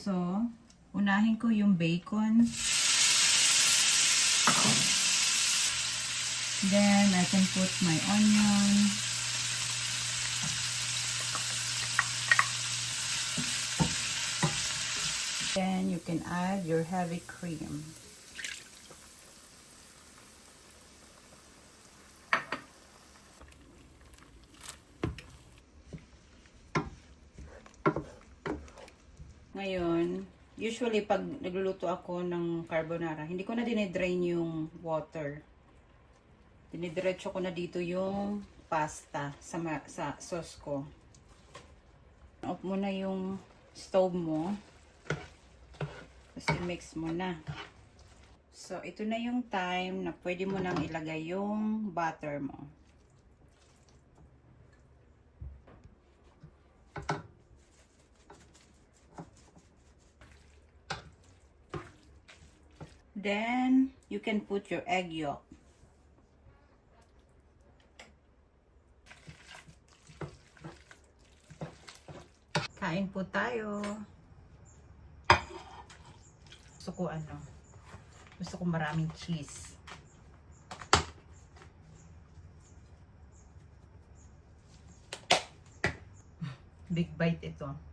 So, unahin ko yung bacon. Then, I can put my onion. Then, you can add your heavy cream. Ngayon, usually pag nagluluto ako ng carbonara, hindi ko na dinidrain yung water. Dinidiretso ko na dito yung pasta sa sauce ko. Off mo na yung stove mo. Tapos i-mix mo na. So, ito na yung time na pwede mo nang ilagay yung butter mo. Then, you can put your egg yolk. Kain po tayo. Gusto ko maraming cheese. Big bite ito.